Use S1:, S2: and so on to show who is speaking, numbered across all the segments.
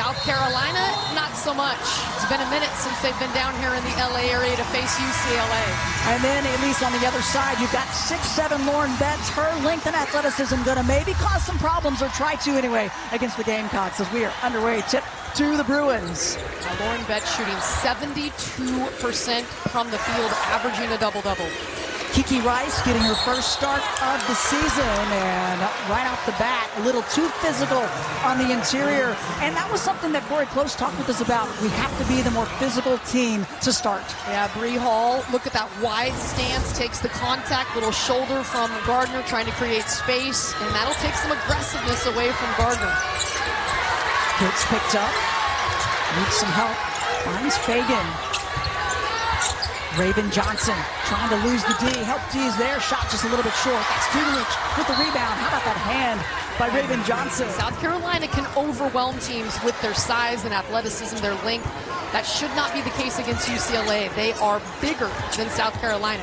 S1: South Carolina, not so much. It's been a minute since they've been down here in the LA area to face UCLA.
S2: And then, at least on the other side, you've got 6'7" Lauren Betts. Her length and athleticism going to maybe cause some problems, or try to anyway, against the Gamecocks as we are underway. Tip to the Bruins.
S1: Now Lauren Betts shooting 72% from the field, averaging a double-double.
S2: Kiki Rice getting her first start of the season, and right off the bat, a little too physical on the interior. And that was something that Cori Close talked with us about. We have to be the more physical team to start.
S1: Yeah, Bree Hall, look at that wide stance, takes the contact, little shoulder from Gardner, trying to create space, and that'll take some aggressiveness away from Gardner.
S2: Gets picked up, needs some help, finds Fagan. Raven Johnson trying to lose the D. Help D is there. Shot just a little bit short. That's Dugalich with the rebound. How about that hand by Raven Johnson?
S1: South Carolina can overwhelm teams with their size and athleticism, their length. That should not be the case against UCLA. They are bigger than South Carolina.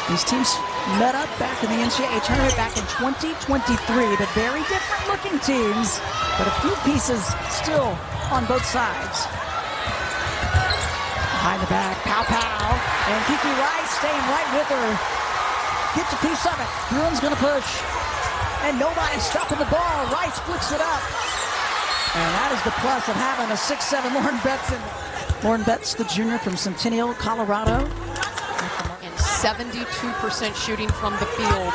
S2: These teams met up back in the NCAA tournament back in 2023. But very different looking teams, but a few pieces still on both sides. Behind the back, Pow Pow, and Kiki Rice staying right with her. Gets a piece of it. Bruins gonna push. And nobody's stopping the ball. Rice flicks it up. And that is the plus of having a 6'7" Lauren Betts in there. Lauren Betts, the junior from Centennial, Colorado.
S1: And 72% shooting from the field.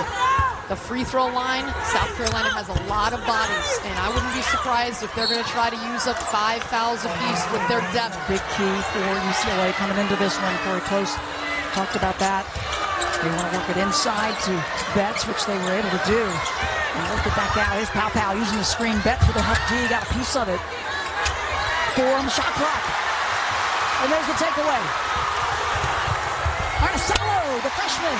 S1: The free throw line, South Carolina has a lot of bodies, and I wouldn't be surprised if they're going to try to use up 5 fouls apiece with their depth.
S2: Big key for UCLA coming into this one. Cori Close talked about that. They want to work it inside to Betts, which they were able to do. And work it back out. Here's Pow Pow using the screen. Betts with a help D, got a piece of it. 4 on the shot clock. And there's the takeaway. Arnasalo, the freshman,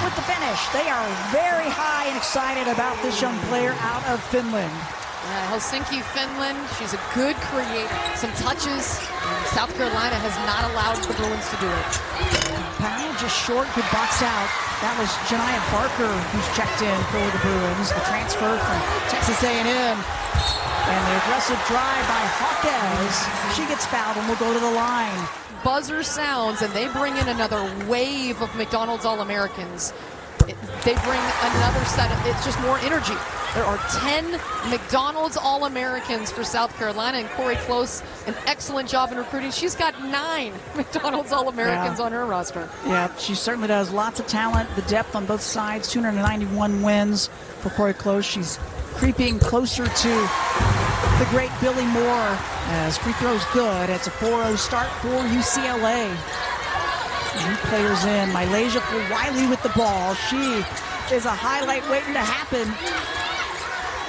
S2: with the finish. They are very high and excited about this young player out of Finland.
S1: Helsinki, Finland. She's a good creator. Some touches. And South Carolina has not allowed the Bruins to do it.
S2: Powell just short, good box out. That was Janiah Barker who's checked in for the Bruins. The transfer from Texas A&M. And the aggressive drive by Hawkes. She gets fouled and will go to the line.
S1: Buzzer sounds, and they bring in another wave of McDonald's All-Americans. They bring another set of, it's just more energy. There are 10 McDonald's All-Americans for South Carolina, and Cori Close, an excellent job in recruiting. She's got 9 McDonald's All-Americans on her roster.
S2: Yeah, she certainly does. Lots of talent, the depth on both sides, 291 wins for Cori Close. She's creeping closer to the great Billy Moore as free throws good. It's a 4-0 start for UCLA. New players in. Malaysia for Wiley with the ball. She is a highlight waiting to happen.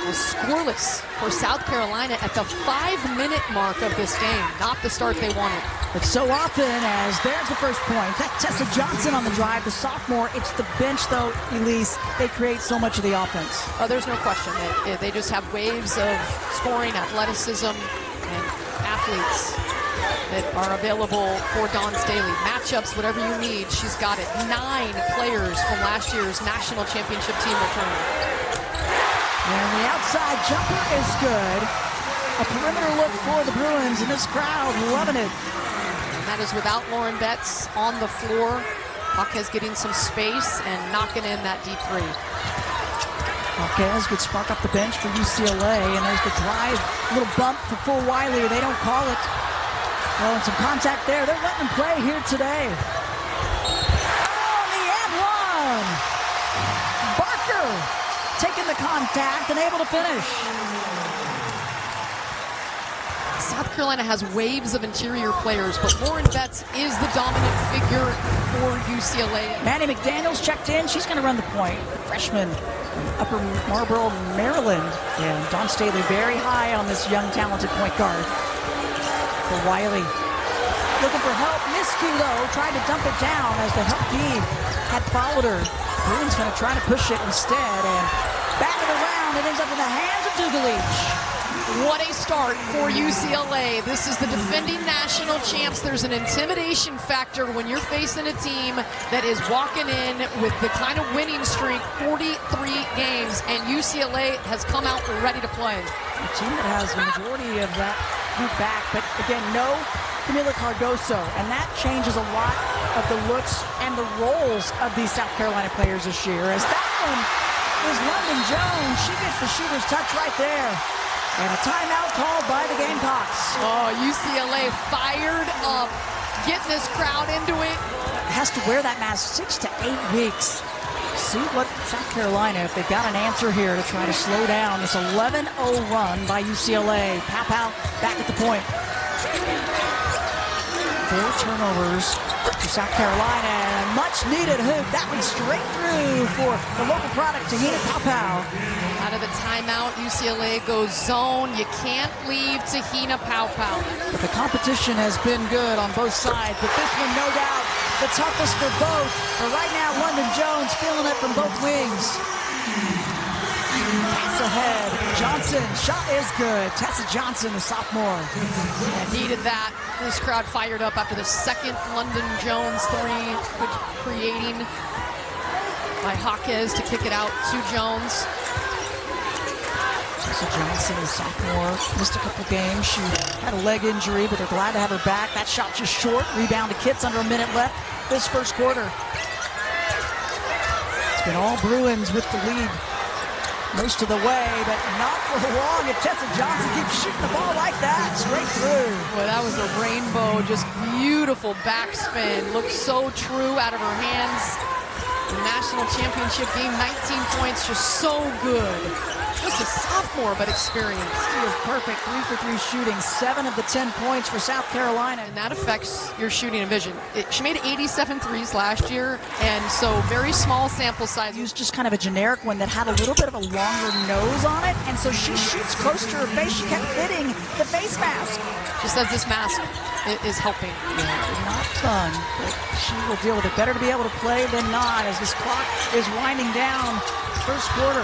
S1: Scoreless for South Carolina at the 5-minute mark of this game. Not the start they wanted.
S2: But so often as there's the first point. That's Tessa Johnson on the drive, the sophomore. It's the bench, though, Elise. They create so much of the offense.
S1: Oh, there's no question. They just have waves of scoring, athleticism, and athletes that are available for Dawn Staley. Matchups, whatever you need, she's got it. 9 players from last year's national championship team returning.
S2: And the outside jumper is good. A perimeter look for the Bruins, and this crowd loving it.
S1: And that is without Lauren Betts on the floor. Hawkes getting some space and knocking in that deep 3.
S2: Hawkes good spark off the bench for UCLA, and there's the drive. A little bump for full Wiley. They don't call it. Well, and some contact there. They're letting them play here today. Oh, the and one. Barker taking the contact and able to finish.
S1: South Carolina has waves of interior players, but Lauren Betts is the dominant figure for UCLA.
S2: Manny McDaniel's checked in. She's going to run the point. The freshman from Upper Marlboro, Maryland. And Dawn Staley very high on this young, talented point guard. For Wiley. Looking for help. Miskey, though, tried to dump it down as the help D had followed her. Bruins going to try to push it instead. And back of the round, it ends up in the hands of Dugalich.
S1: What a start for UCLA. This is the defending national champs. There's an intimidation factor when you're facing a team that is walking in with the kind of winning streak, 43 games, and UCLA has come out ready to play.
S2: A team that has the majority of that group back, but again, no Camila Cardoso, and that changes a lot of the looks and the roles of these South Carolina players this year. As that one is London Jones. She gets the shooter's touch right there. And a timeout called by the Gamecocks.
S1: Oh, UCLA fired up, getting this crowd into it.
S2: Has to wear that mask 6 to 8 weeks. See what South Carolina, if they've got an answer here to try to slow down this 11-0 run by UCLA. Pow back at the point. 4 turnovers for South Carolina, and a much-needed hoop. That one straight through for the local product, Tahina Pow.
S1: Out of the timeout, UCLA goes zone. You can't leave Tahina Pow.
S2: But the competition has been good on both sides, but this one, no doubt, the toughest for both. But right now, London Jones feeling it from both wings. Pass ahead. Johnson, shot is good. Tessa Johnson, the sophomore.
S1: And needed that. This crowd fired up after the second London Jones three, creating by Jaquez to kick it out to Jones.
S2: Tessa Johnson, the sophomore, missed a couple games. She had a leg injury, but they're glad to have her back. That shot just short. Rebound to Kitts under a minute left this first quarter. It's been all Bruins with the lead most of the way, but not for long if Tessa Johnson keeps shooting the ball like that, straight through.
S1: Well, that was a rainbow, just beautiful backspin. Looked so true out of her hands. The national championship game, 19 points, just so good. Just a sophomore, but experienced.
S2: She is perfect, 3 for 3 shooting, 7 of the 10 points for South Carolina.
S1: And that affects your shooting and vision. She made 87 threes last year, and so very small sample size.
S2: Used just kind of a generic one that had a little bit of a longer nose on it, and so she shoots close to her face. She kept hitting the face mask.
S1: She says this mask is helping.
S2: Yeah, not fun, but she will deal with it. Better to be able to play than not as this clock is winding down. First quarter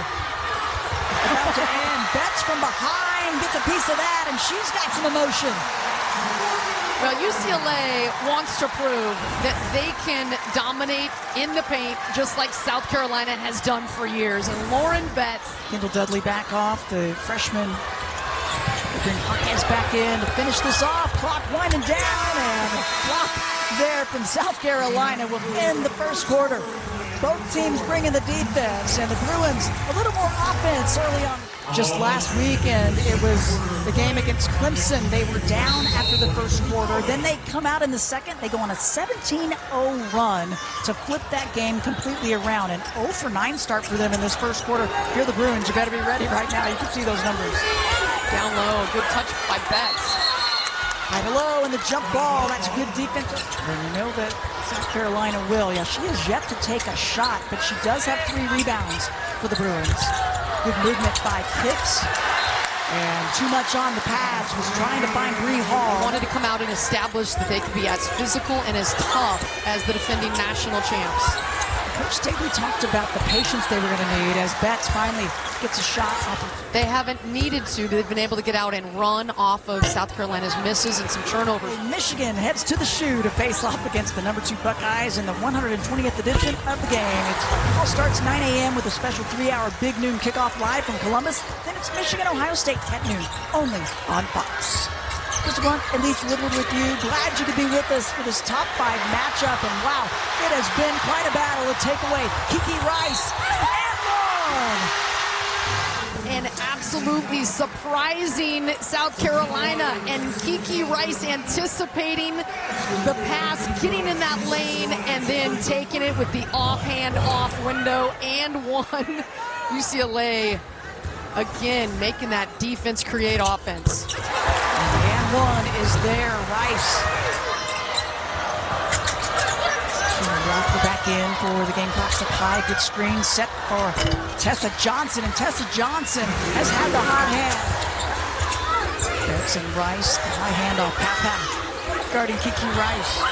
S2: about to end. Betts from behind gets a piece of that, and she's got some emotion.
S1: Well, UCLA wants to prove that they can dominate in the paint just like South Carolina has done for years. And Lauren Betts.
S2: Kendall Dudley back off, the freshman. Bring Jaquez back in to finish this off. Clock winding down, and the block there from South Carolina will end the first quarter. Both teams bringing the defense, and the Bruins a little more offense early on. Just last weekend, it was the game against Clemson. They were down after the first quarter. Then they come out in the second. They go on a 17-0 run to flip that game completely around. An 0 for 9 start for them in this first quarter. If you're the Bruins, you better be ready right now. You can see those numbers.
S1: Down low, good touch by Betts.
S2: High to low, and the jump ball. That's good defense. And you know that South Carolina will. Yeah, she has yet to take a shot, but she does have 3 rebounds for the Bruins. Good movement by Kitts. And too much on the pass. Was trying to find Bree Hall.
S1: Wanted to come out and establish that they could be as physical and as tough as the defending national champs.
S2: Coach Staley talked about the patience they were going to need as Betts finally gets a shot off of.
S1: They haven't needed to. They've been able to get out and run off of South Carolina's misses and some turnovers.
S2: Michigan heads to the shoe to face off against the number 2 Buckeyes in the 120th edition of the game. It all starts 9 a.m. with a special 3-hour Big Noon kickoff live from Columbus. Then it's Michigan-Ohio State at noon, only on Fox. Mr. Blunt, Elise Woodward with you. Glad you could be with us for this top 5 matchup. And wow, it has been quite a battle to take away Kiki Rice and one.
S1: And absolutely surprising South Carolina, and Kiki Rice anticipating the pass, getting in that lane, and then taking it with the offhand off window and one. UCLA again making that defense create offense.
S2: And one is there, Rice. Rock back in for the Gamecocks to play. Good screen set for Tessa Johnson, and Tessa Johnson has had the hot hand. Betts and Rice, the high hand off Papa, guarding Kiki Rice.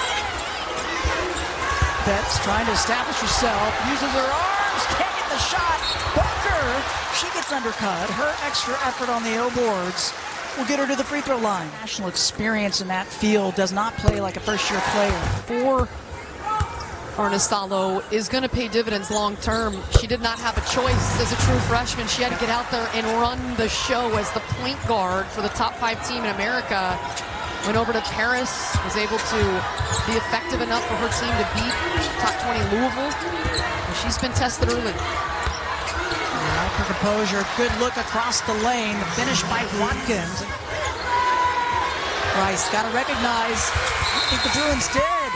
S2: Betts trying to establish herself, uses her arms, can't get the shot. Booker, she gets undercut. Her extra effort on the O boards will get her to the free throw line. National experience in that field, does not play like a first-year player.
S1: For Arnisalo is going to pay dividends long term. She did not have a choice as a true freshman. She had to get out there and run the show as the point guard for the top 5 team in America. Went over to Paris, was able to be effective enough for her team to beat top 20 Louisville. And she's been tested early.
S2: Her composure, good look across the lane, the finish by Watkins. Rice got to recognize, I think the Bruins did.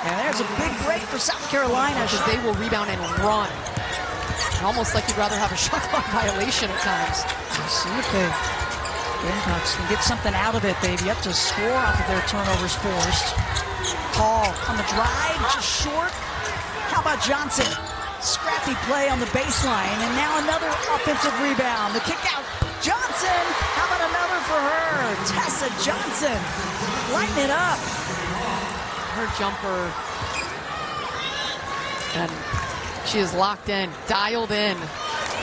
S2: And there's a big break for South Carolina.
S1: Because they will rebound and run. Almost like you'd rather have a shot clock violation at times.
S2: Let's see if the Gamecocks can get something out of it. They've yet to score off of their turnovers forced. Hall on the drive, just short. How about Johnson? Scrappy play on the baseline, and now another offensive rebound. The kick out, Johnson. How about another for her? Tessa Johnson, lighten it up.
S1: Her jumper, and she is locked in, dialed in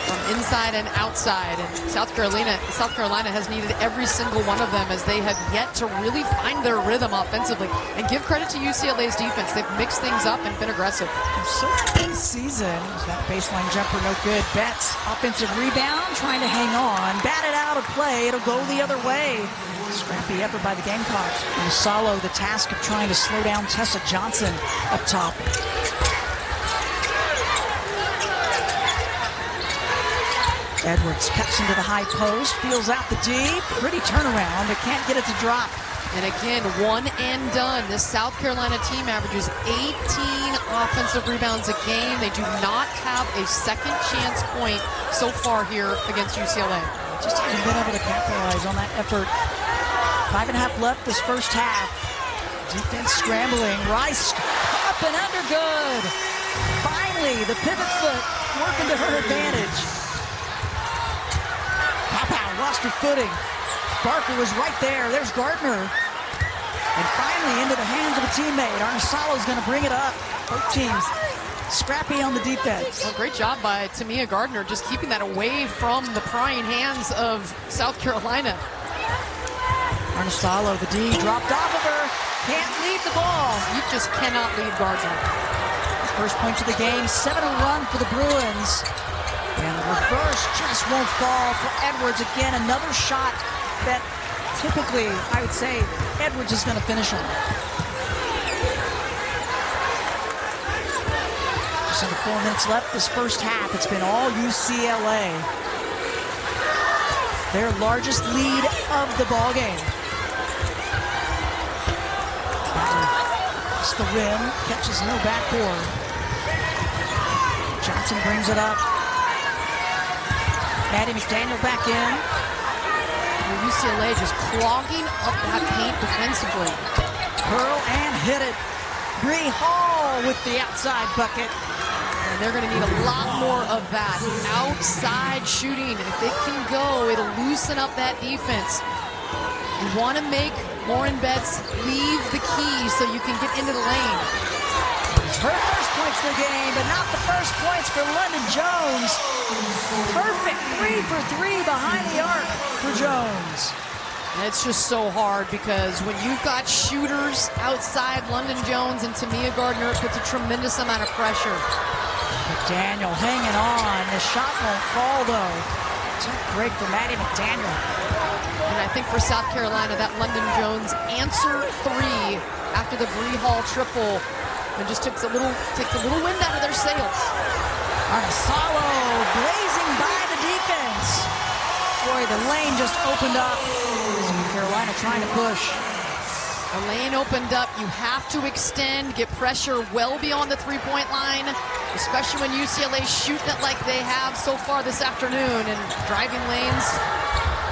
S1: from inside and outside. And South Carolina has needed every single one of them as they have yet to really find their rhythm offensively. And give credit to UCLA's defense. They've mixed things up and been aggressive.
S2: So this season, is that baseline jumper no good? Betts, offensive rebound, trying to hang on. Batted out of play, it'll go the other way. Scrappy effort by the Gamecocks. And Salo, the task of trying to slow down Tessa Johnson up top. Edwards cuts into the high post, feels out the D. Pretty turnaround, but can't get it to drop.
S1: And again, one and done. This South Carolina team averages 18 offensive rebounds a game. They do not have a second chance point so far here against UCLA.
S2: Just haven't been able to capitalize on that effort. 5.5 left this first half. Defense scrambling. Rice up and under, good. Finally, the pivot foot working to her advantage. Lost her footing. Barker was right there. There's Gardner. And finally into the hands of a teammate. Arnisalo's going to bring it up. Both teams scrappy on the defense.
S1: Well, great job by Tamia Gardner, just keeping that away from the prying hands of South Carolina.
S2: Arnisalo, the D, dropped off of her. Can't leave the ball.
S1: You just cannot leave Gardner.
S2: First points of the game, 7 run for the Bruins. And the reverse just won't fall for Edwards. Again, another shot that typically, I would say, Edwards is going to finish on. Just under 4 minutes left this first half. It's been all UCLA. Their largest lead of the ball game. It's the rim, catches no backboard. Johnson brings it up. Maddie McDaniel back in.
S1: UCLA just clogging up that paint defensively.
S2: Curl and hit it. Bree Hall with the outside bucket.
S1: And they're going to need a lot more of that outside shooting. If it can go, it'll loosen up that defense. You want to make Lauren Betts leave the key so you can get into the lane.
S2: Her first points of the game, but not the first points for London Jones. Perfect 3 for 3 behind the arc for Jones.
S1: And it's just so hard because when you've got shooters outside London Jones and Tamia Gardner, it puts a tremendous amount of pressure.
S2: McDaniel hanging on. The shot won't fall, though. Tough break for Maddie McDaniel.
S1: And I think for South Carolina, that London Jones answer 3 after the Bree Hall triple, and just takes a little wind out of their sails.
S2: Arnisalo blazing by the defense. Boy, the lane just opened up. Carolina trying to push.
S1: The lane opened up. You have to extend, get pressure well beyond the three-point line, especially when UCLA's shooting it like they have so far this afternoon, and driving lanes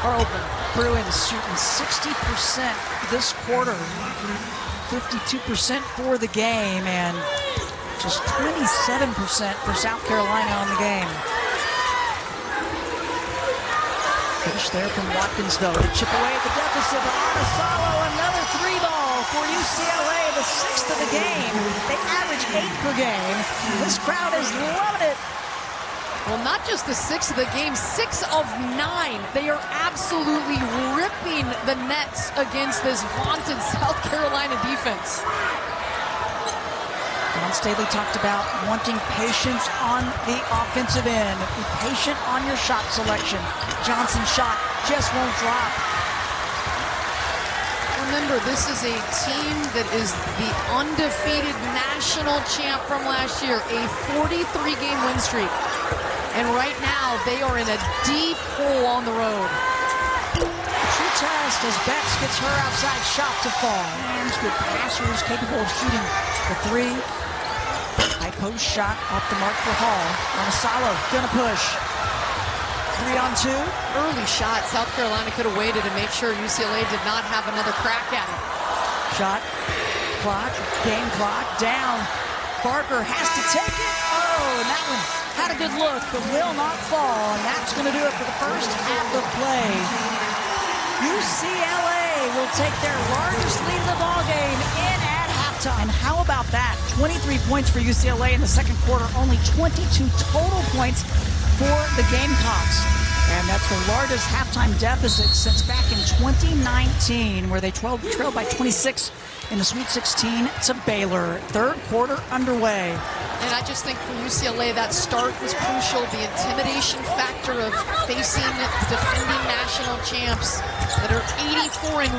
S1: are open.
S2: Bruins shooting 60% this quarter. 52% for the game, and just 27% for South Carolina on the game. Finish there from Watkins, though, to chip away at the deficit. Arnisalo, another 3-ball for UCLA, the 6th of the game. They average 8 per game. This crowd is loving it.
S1: Well, not just the 6th of the game, 6 of 9. They are absolutely ripping the nets against this vaunted South Carolina defense.
S2: Dawn Staley talked about wanting patience on the offensive end. Be patient on your shot selection. Johnson's shot just won't drop.
S1: Remember, this is a team that is the undefeated national champ from last year, a 43-game win streak. And right now, they are in a deep hole on the road.
S2: True test as Betts gets her outside shot to fall. And good passers capable of shooting the three. High post shot off the mark for Hall. Gonzalez gonna push. 3-on-2.
S1: Early shot. South Carolina could have waited to make sure UCLA did not have another crack at it.
S2: Shot clock, game clock down. Barker has to take it. Oh, and that one had a good look, but will not fall. And that's going to do it for the first half of play. UCLA will take their largest lead in the ballgame in at halftime. How about that? 23 points for UCLA in the second quarter, only 22 total points for the Gamecocks. And that's the largest halftime deficit since back in 2019, where they trailed by 26 in the Sweet 16 to Baylor. Third quarter underway.
S1: And I just think for UCLA, that start was crucial. The intimidation factor of facing the defending national champs that are 84-1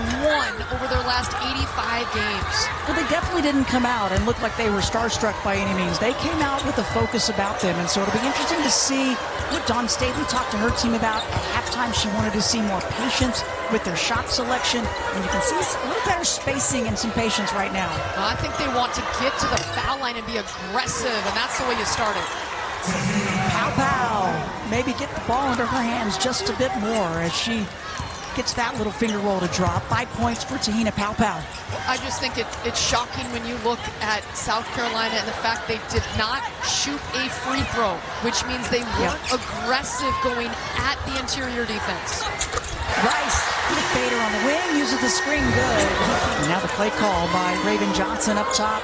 S1: over their last 85 games.
S2: Well, they definitely didn't come out and look like they were starstruck by any means. They came out with a focus about them, and so it'll be interesting to see what Dawn Staley talked to her team about. At halftime, she wanted to see more patience with their shot selection, and you can see a little better spacing and some patience right now.
S1: I think they want to get to the foul line and be aggressive, and that's the way you start it.
S2: Pow. Maybe get the ball into her hands just a bit more as she gets that little finger roll to drop. 5 points for Tahina Pow.
S1: I just think it's shocking when you look at South Carolina and the fact they did not shoot a free throw, which means they weren't aggressive going at the interior defense.
S2: Rice, the fader on the wing, uses the screen good. And now the play call by Raven Johnson up top.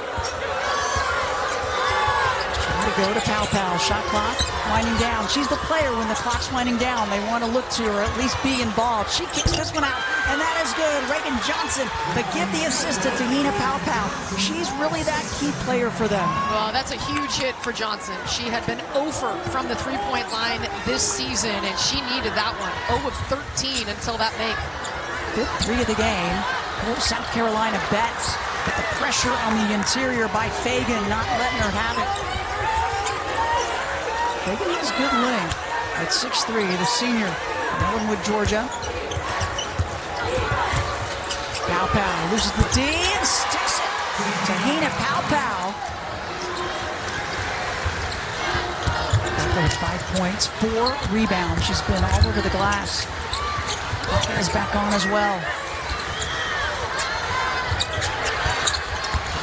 S2: Trying to go to Pow. Shot clock winding down. She's the player when the clock's winding down. They want to look to her, at least be involved. She kicks this one out, and that is good. Raven Johnson, but give the assist to Tahina Pow. She's really that key player for them.
S1: Well, that's a huge hit for Johnson. She had been 0 from the three-point line this season, and she needed that one. 0 of 13 until that make.
S2: Fifth three of the game for South Carolina Betts. But the pressure on the interior by Fagan, not letting her have it. Fagan has good length at 6'3", the senior from Ellenwood, Georgia. Pow loses the D and sticks it. Tahina Pow. With 5 points, 4 rebounds. She's been all over the glass. Is back on as well.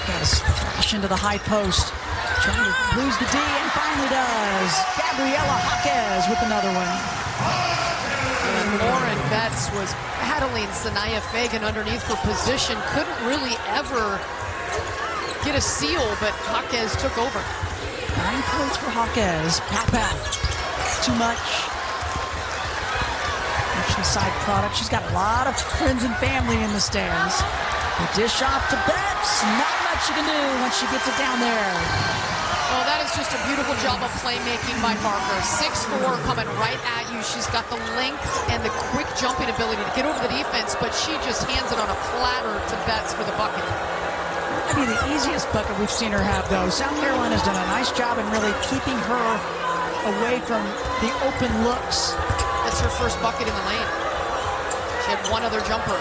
S2: Hawkes flash into the high post. Trying to lose the D and finally does. Gabriella Hawkes with another one.
S1: And Lauren Betts was battling Sanaya Fagan underneath for position. Couldn't really ever get a seal, but Hawkes took over.
S2: 9 points for Hawkes. Pow. Too much. The side product. She's got a lot of friends and family in the stands. The dish off to Betts. Not much she can do once she gets it down there.
S1: Well, that is just a beautiful job of playmaking by Parker. 6'4", coming right at you. She's got the length and the quick jumping ability to get over the defense, but she just hands it on a platter to Betts for the bucket.
S2: That'd be the easiest bucket we've seen her have, though. South Carolina's done a nice job in really keeping her away from the open looks.
S1: That's her first bucket in the lane. She had one other jumper.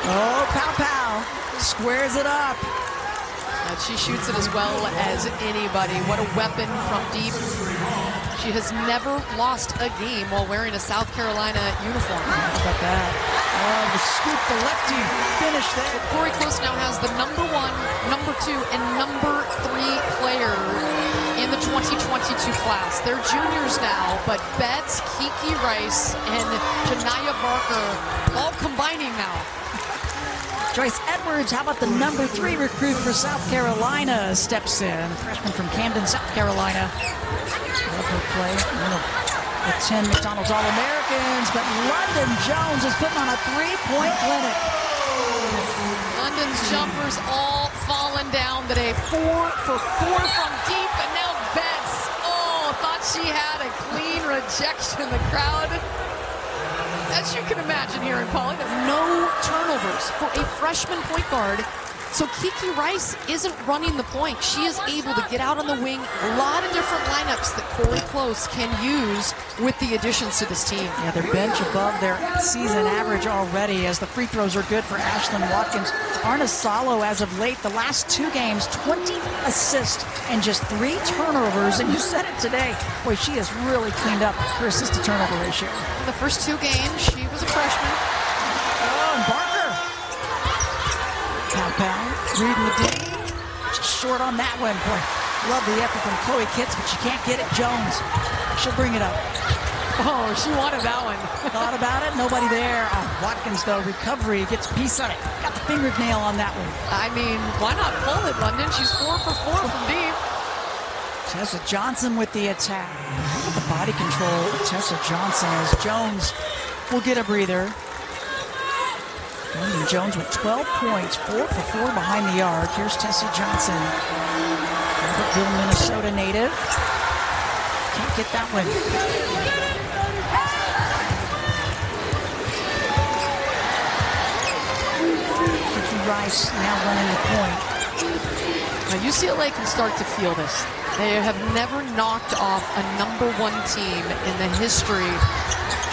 S2: Oh, Pow. Squares it up.
S1: And she shoots it as well as anybody. What a weapon from deep. She has never lost a game while wearing a South Carolina uniform.
S2: How about that? Oh, the scoop, the lefty finish there.
S1: So Cori Close now has the number 1, number 2, and number 3 player in the 2022 class. They're juniors now, but Betts, Kiki Rice, and Janiyah Barker all combining now.
S2: Joyce Edwards, how about the number 3 recruit for South Carolina, steps in. A freshman from Camden, South Carolina. Love her play. One of with 10 McDonald's All-Americans, but London Jones is putting on a three-point clinic.
S1: London's jumpers all falling down today. 4 for 4 from deep, and now Betts. Oh, thought she had a clean rejection. The crowd, as you can imagine here in Pauley, there's no turnovers for a freshman point guard. So Kiki Rice isn't running the point. She is able to get out on the wing. A lot of different lineups that Cori Close can use with the additions to this team.
S2: Yeah, their bench above their season average already, as the free throws are good for Ashlyn Watkins. Arna Salo, as of late, the last 2 games, 20 assists and just 3 turnovers. And you said it today. Boy, she has really cleaned up her assist-to-turnover ratio.
S1: In the first 2 games, she was a freshman.
S2: Oh, and Barker. Pound, reading the D. Just short on that one. Boy, love the effort from Chloe Kitts, but she can't get it. Jones, she'll bring it up.
S1: Oh, she wanted that one.
S2: Thought about it, nobody there. Oh, Watkins, though, recovery, gets a piece of it. Got the fingernail on that one.
S1: I mean, why not pull it, London? She's 4 for 4 from deep.
S2: Tessa Johnson with the attack. Look at the body control of Tessa Johnson, as Jones will get a breather. London Jones with 12 points, 4 for 4 behind the arc. Here's Tessa Johnson, Albertville, Minnesota native. Can't get that one. Kiki Rice now running the point.
S1: Now UCLA can start to feel this. They have never knocked off a #1 team in the history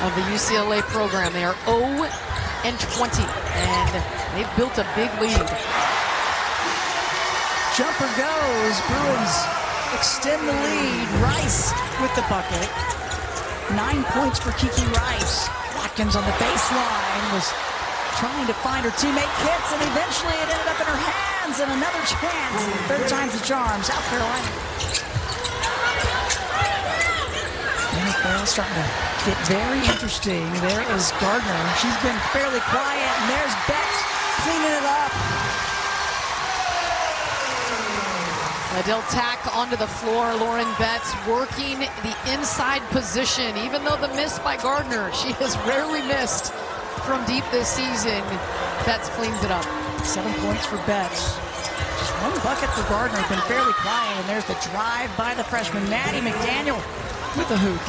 S1: of the UCLA program. They are 0-20, and they've built a big lead.
S2: Jumper goes. Bruins extend the lead. Rice with the bucket. 9 points for Kiki Rice. Watkins on the baseline was trying to find her teammate Kitts, and eventually it ended up in her hands, and another chance. 3rd time's the charm. South Carolina. NFL starting to get very interesting. There is Gardner. She's been fairly quiet, and there's Betts cleaning it up.
S1: Adele Tack onto the floor. Lauren Betts working the inside position. Even though the miss by Gardner, she has rarely missed from deep this season. Betts cleans it up.
S2: 7 points for Betts. Just 1 bucket for Gardner. Been fairly quiet, and there's the drive by the freshman Maddie McDaniel with the hoop.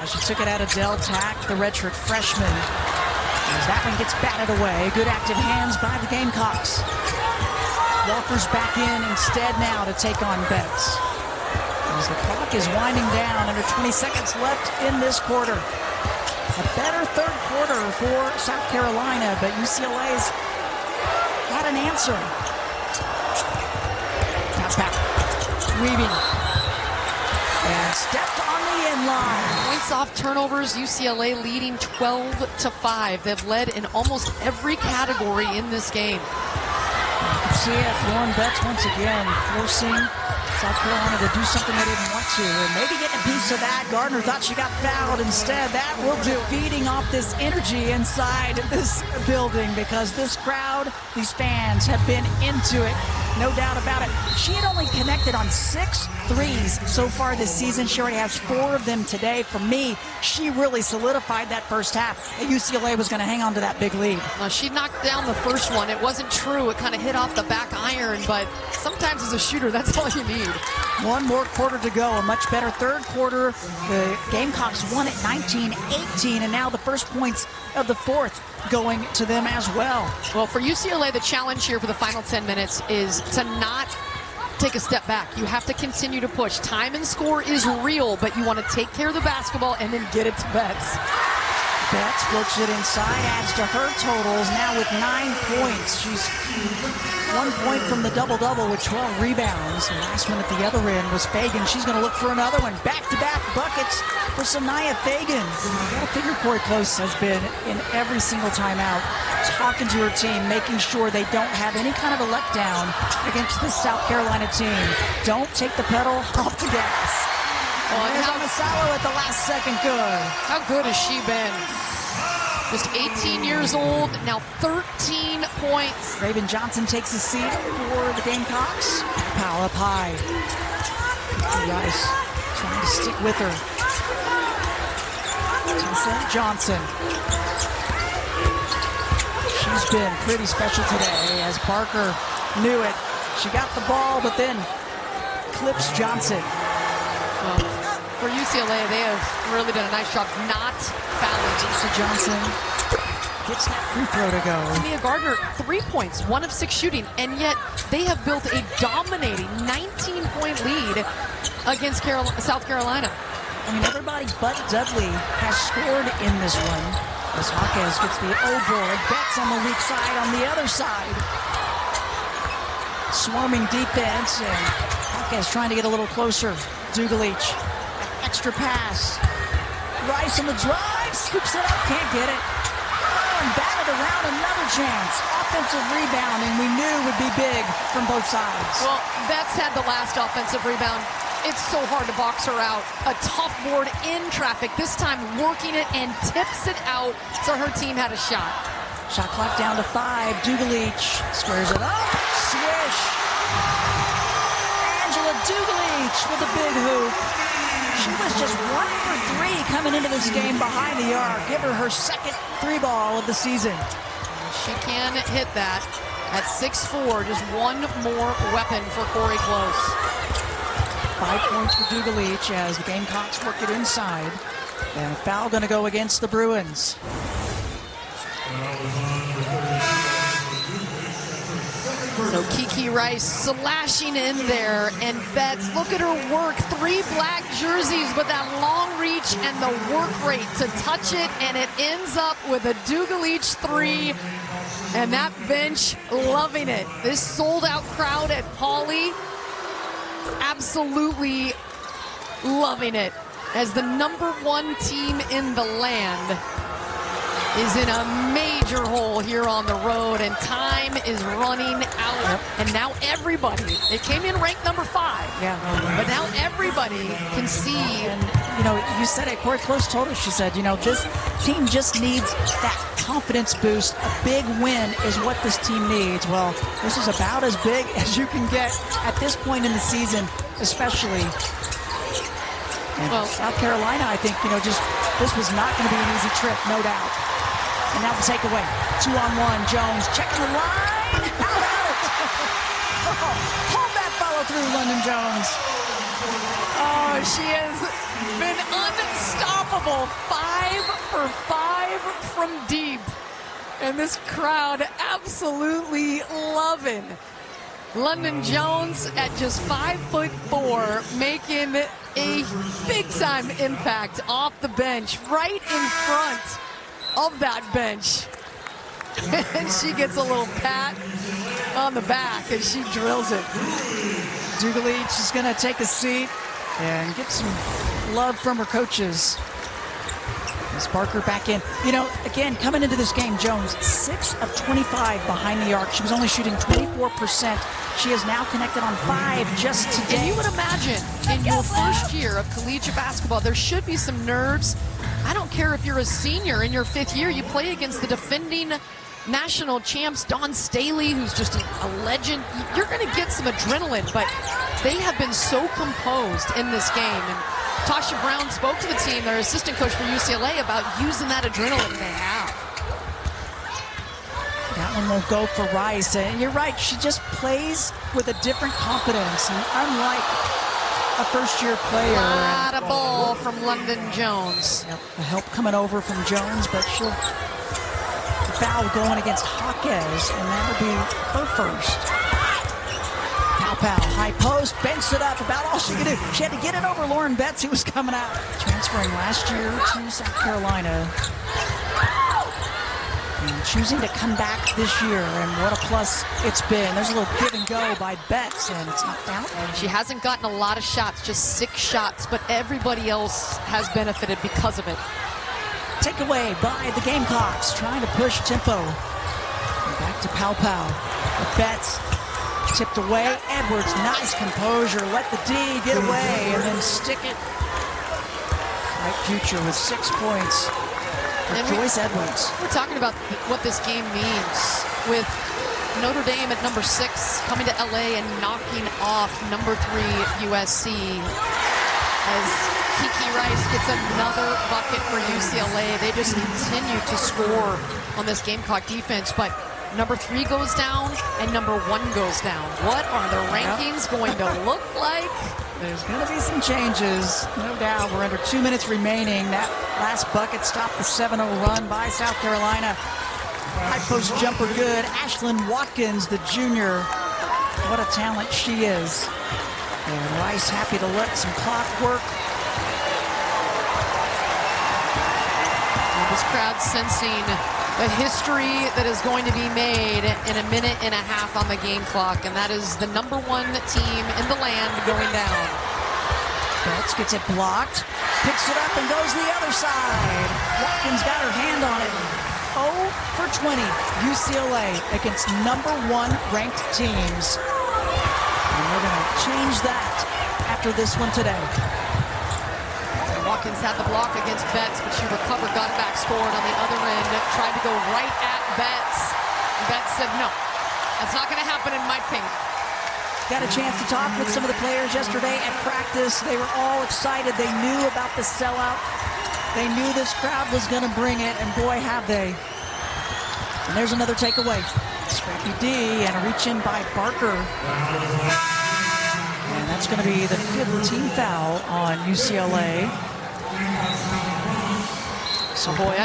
S2: As she took it out of Del Tack, the redshirt freshman. As that one gets batted away. Good active hands by the Gamecocks. Walker's back in instead now to take on Betts. As the clock is winding down, under 20 seconds left in this quarter. A better 3rd quarter for South Carolina, but UCLA's got an answer. Now back. Weaving. And stepped on the inline.
S1: Points off turnovers, UCLA leading 12-5. They've led in almost every category in this game.
S2: You can see it. Lauren Betts once again forcing South Carolina to do something they didn't want to, and maybe getting a piece of that. Gardner thought she got fouled. Instead, that will do. Feeding off this energy inside this building, because this crowd, these fans have been into it. No doubt about it. She had only connected on 6 threes so far this season. She already has 4 of them today. For me, she really solidified that first half. UCLA was going to hang on to that big lead.
S1: Now, she knocked down the first one. It wasn't true. It kind of hit off the back iron, but sometimes as a shooter, that's all you need.
S2: 1 more quarter to go. A much better 3rd quarter. The Gamecocks won at 19-18, and now the first points of the 4th going to them as well.
S1: Well, for UCLA, the challenge here for the final 10 minutes is to not take a step back. You have to continue to push. Time and score is real, but you want to take care of the basketball and then get it to Betts.
S2: Betts works it inside, adds to her totals, now with 9 points. She's 1 point from the double-double with 12 rebounds. The last one at the other end was Fagan. She's going to look for another one. Back-to-back buckets for Sanaya Fagan. Gotta figure Cori Close has been in every single timeout, talking to her team, making sure they don't have any kind of a letdown against this South Carolina team. Don't take the pedal off the gas. There's Amasalo at the last second. Good.
S1: How good has she been? Just 18 years old, now 13 points.
S2: Raven Johnson takes a seat for the Gamecocks. Powell up high. Rice trying to stick with her. Johnson. She's been pretty special today as Parker knew it. She got the ball, but then clips Johnson.
S1: Well, for UCLA, they have really done a nice job not fouling.
S2: Johnson gets that free throw to go.
S1: Mia Gardner, 3 points, 1 of 6 shooting, and yet they have built a dominating 19-point lead against South Carolina.
S2: I mean, everybody but Dudley has scored in this one. As Hawkes gets the O board, Betts on the weak side on the other side. Swarming defense, and Hawkes trying to get a little closer. Dugalich, extra pass. Rice on the drive, scoops it up, can't get it. Oh, and batted around, another chance. Offensive rebound, and we knew would be big from both sides.
S1: Well, Betts had the last offensive rebound. It's so hard to box her out. A tough board in traffic, this time working it and tips it out, so her team had a shot.
S2: Shot clock down to 5. Dugalich squares it up. Swish. Angela Dugalich with a big hoop. She was just 1 for 3 coming into this game behind the arc. Give her her second 3-ball of the season.
S1: She can hit that at 6'4", just one more weapon for Cori Close.
S2: 5 points for Dugalich as the Gamecocks work it inside. And a foul going to go against the Bruins.
S1: So Kiki Rice slashing in there, and Betts, look at her work. 3 black jerseys, but that long reach and the work rate to touch it, and it ends up with a Dugalich 3. And that bench loving it. This sold-out crowd at Pauley absolutely loving it as the #1 team in the land is in a major hole here on the road, and time is running out.
S2: Yep.
S1: And now everybody, it came in ranked #5, but now everybody can see.
S2: And you know, you said it, Cori Close told us, she said, you know, this team just needs that confidence boost. A big win is what this team needs. Well, this is about as big as you can get at this point in the season, especially. And
S1: Well,
S2: South Carolina, I think, you know, just this was not going to be an easy trip, no doubt. And now the takeaway, 2-on-1, Jones checking the line. How about it? Oh, hold that follow through, London Jones.
S1: Oh, she has been unstoppable. 5 for 5 from deep. And this crowd absolutely loving London Jones at just 5'4", making a big-time impact off the bench, right in front of that bench. And she gets a little pat on the back as she drills it.
S2: Dugalich is going to take a seat and get some love from her coaches. As Parker back in. You know, again, coming into this game, Jones, 6 of 25 behind the arc. She was only shooting 24%. She is now connected on 5 just today.
S1: And you would imagine in your first year of collegiate basketball, there should be some nerves. I don't care if you're a senior in your 5th year, you play against the defending national champs, Dawn Staley, who's just a legend. You're going to get some adrenaline, but they have been so composed in this game. And Tasha Brown spoke to the team, their assistant coach for UCLA, about using that adrenaline they have.
S2: That one won't go for Rice. And you're right, she just plays with a different confidence. And unlike a first-year player.
S1: A lot of ball from London Jones.
S2: Yep, the help coming over from Jones, but she'll foul going against Hawkes, and that'll be her first. Pow, high post, banks it up, about all she could do. She had to get it over Lauren Betts, who was coming out. Transferring last year to South Carolina. And choosing to come back this year, and what a plus it's been. There's a little give and go by Betts, and it's not out.
S1: And she hasn't gotten a lot of shots, just 6 shots, but everybody else has benefited because of it.
S2: Takeaway by the Gamecocks, trying to push tempo. And back to Pow. Betts tipped away. Edwards, nice composure. Let the D get away and then stick it. Bright future with 6 points for Joyce Edwards.
S1: We're talking about what this game means with Notre Dame at #6 coming to LA and knocking off #3 USC. as Kiki Rice gets another bucket for UCLA. They just continue to score on this Gamecock defense, but number 3 goes down and number 1 goes down. What are the rankings going to look like?
S2: There's going to be some changes, no doubt. We're under 2 minutes remaining. That last bucket stopped the 7-0 run by South Carolina. High post jumper good. Ashlyn Watkins, the junior. What a talent she is. And Rice happy to let some clock work.
S1: This crowd sensing the history that is going to be made in a minute and a half on the game clock, and that is the number 1 team in the land going down.
S2: Betts gets it blocked, picks it up and goes the other side. Watkins got her hand on it. 0 for 20, UCLA against number 1 ranked teams. And we're going to change that after this one today.
S1: Watkins had the block against Betts, but she recovered, got it back, scored on the other end, tried to go right at Betts. Betts said, no, that's not going to happen in my paint.
S2: Got a chance to talk with some of the players yesterday at practice. They were all excited. They knew about the sellout. They knew this crowd was going to bring it, and boy, have they. And there's another takeaway. Scrappy D and a reach-in by Barker. And that's going to be the 5th team foul on UCLA. So
S1: boy,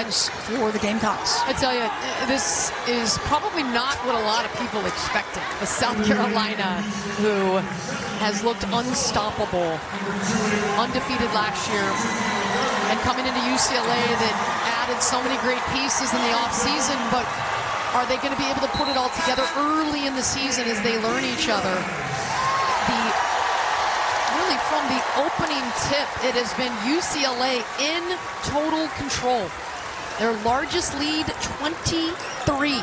S2: for the Gamecocks.
S1: I tell you, this is probably not what a lot of people expected. The South Carolina, who has looked unstoppable, undefeated last year, and coming into UCLA that added so many great pieces in the offseason, but are they going to be able to put it all together early in the season as they learn each other? Really from the opening tip, it has been UCLA in total control. Their largest lead, 23.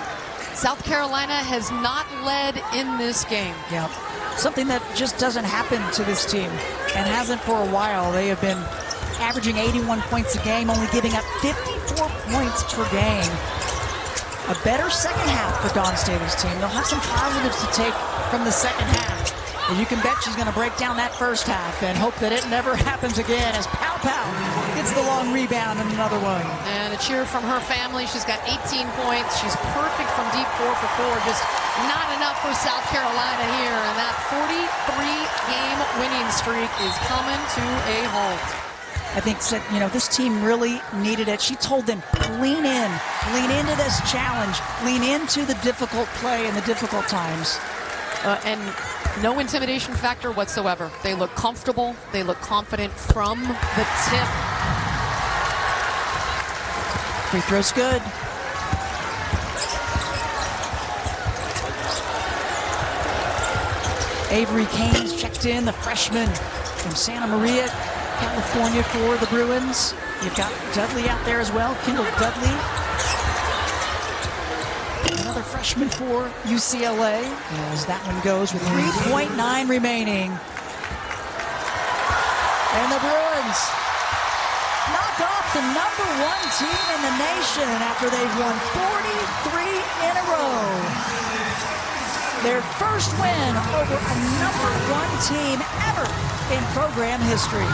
S1: South Carolina has not led in this game.
S2: Yeah, something that just doesn't happen to this team and hasn't for a while. They have been averaging 81 points a game, only giving up 54 points per game. A better second half for Dawn Staley's team. They'll have some positives to take from the second half. And you can bet she's going to break down that first half and hope that it never happens again as Pow Pow gets the long rebound and another one.
S1: And a cheer from her family. She's got 18 points. She's perfect from deep 4 for 4. Just not enough for South Carolina here. And that 43-game winning streak is coming to a halt.
S2: I think said, you know, this team really needed it. She told them, lean into this challenge, lean into the difficult play and the difficult times.
S1: And no intimidation factor whatsoever. They look comfortable. They look confident from the tip.
S2: Free throw's good. Avery Caines checked in, the freshman from Santa Maria, California for the Bruins. You've got Dudley out there as well, Kendall Dudley. Another freshman for UCLA as that one goes with 3.9 remaining. And the Bruins knock off the number 1 team in the nation after they've won 43 in a row. Their first win over a number 1 team ever in program history.